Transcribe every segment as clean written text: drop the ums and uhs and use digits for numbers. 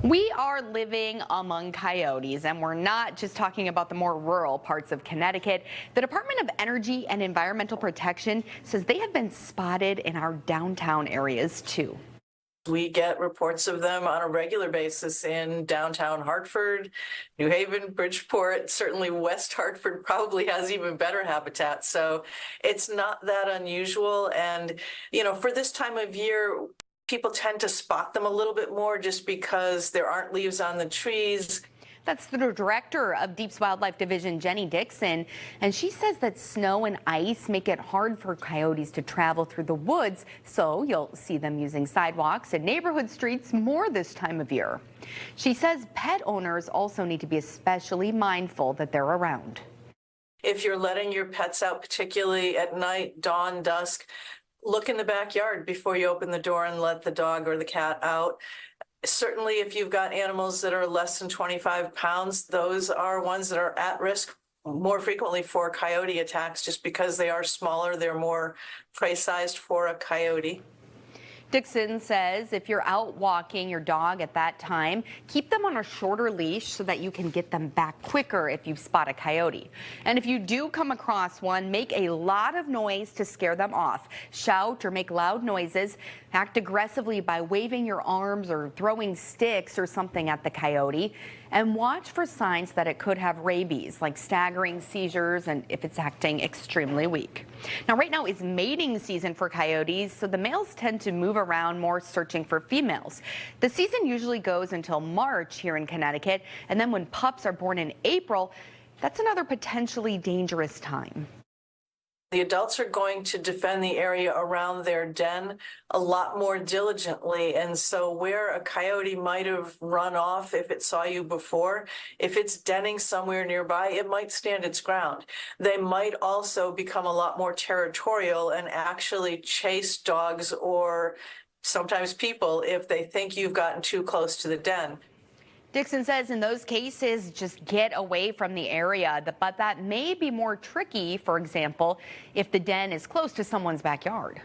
We are living among coyotes, and we're not just talking about the more rural parts of Connecticut. The Department of Energy and Environmental Protection says they have been spotted in our downtown areas, too. We get reports of them on a regular basis in downtown Hartford, New Haven, Bridgeport. Certainly West Hartford probably has even better habitat. So it's not that unusual. And, for this time of year, people tend to spot them a little bit more just because there aren't leaves on the trees. That's the director of Deep's Wildlife Division, Jenny Dixon, and she says that snow and ice make it hard for coyotes to travel through the woods, so you'll see them using sidewalks and neighborhood streets more this time of year. She says pet owners also need to be especially mindful that they're around. If you're letting your pets out, particularly at night, dawn, dusk, look in the backyard before you open the door and let the dog or the cat out. Certainly, if you've got animals that are less than 25 pounds, those are ones that are at risk more frequently for coyote attacks just because they are smaller, they're more prey-sized for a coyote. Dixon says if you're out walking your dog at that time, keep them on a shorter leash so that you can get them back quicker if you spot a coyote. And if you do come across one, make a lot of noise to scare them off. Shout or make loud noises. Act aggressively by waving your arms or throwing sticks or something at the coyote. And watch for signs that it could have rabies, like staggering seizures and if it's acting extremely weak. Now, right now is mating season for coyotes, so the males tend to move around more searching for females. The season usually goes until March here in Connecticut, and then when pups are born in April, that's another potentially dangerous time. The adults are going to defend the area around their den a lot more diligently. And so where a coyote might have run off if it saw you before, if it's denning somewhere nearby, it might stand its ground. They might also become a lot more territorial and actually chase dogs or sometimes people if they think you've gotten too close to the den. Dixon says in those cases, just get away from the area, but that may be more tricky, for example, if the den is close to someone's backyard.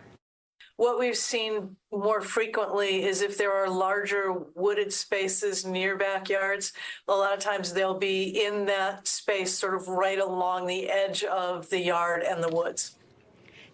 What we've seen more frequently is if there are larger wooded spaces near backyards, a lot of times they'll be in that space sort of right along the edge of the yard and the woods.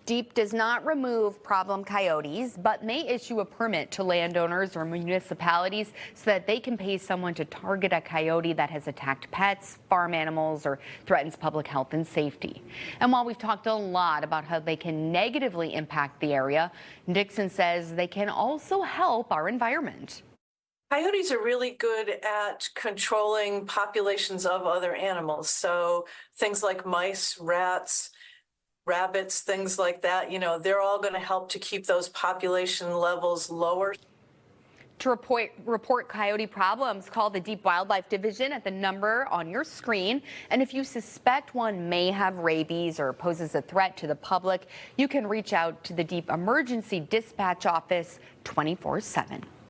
Deep does not remove problem coyotes, but may issue a permit to landowners or municipalities so that they can pay someone to target a coyote that has attacked pets, farm animals, or threatens public health and safety. And while we've talked a lot about how they can negatively impact the area, Dixon says they can also help our environment. Coyotes are really good at controlling populations of other animals. So things like mice, rats, rabbits, things like that, they're all going to help to keep those population levels lower. To report coyote problems, call the Deep Wildlife Division at the number on your screen. And if you suspect one may have rabies or poses a threat to the public, you can reach out to the Deep Emergency Dispatch Office 24/7.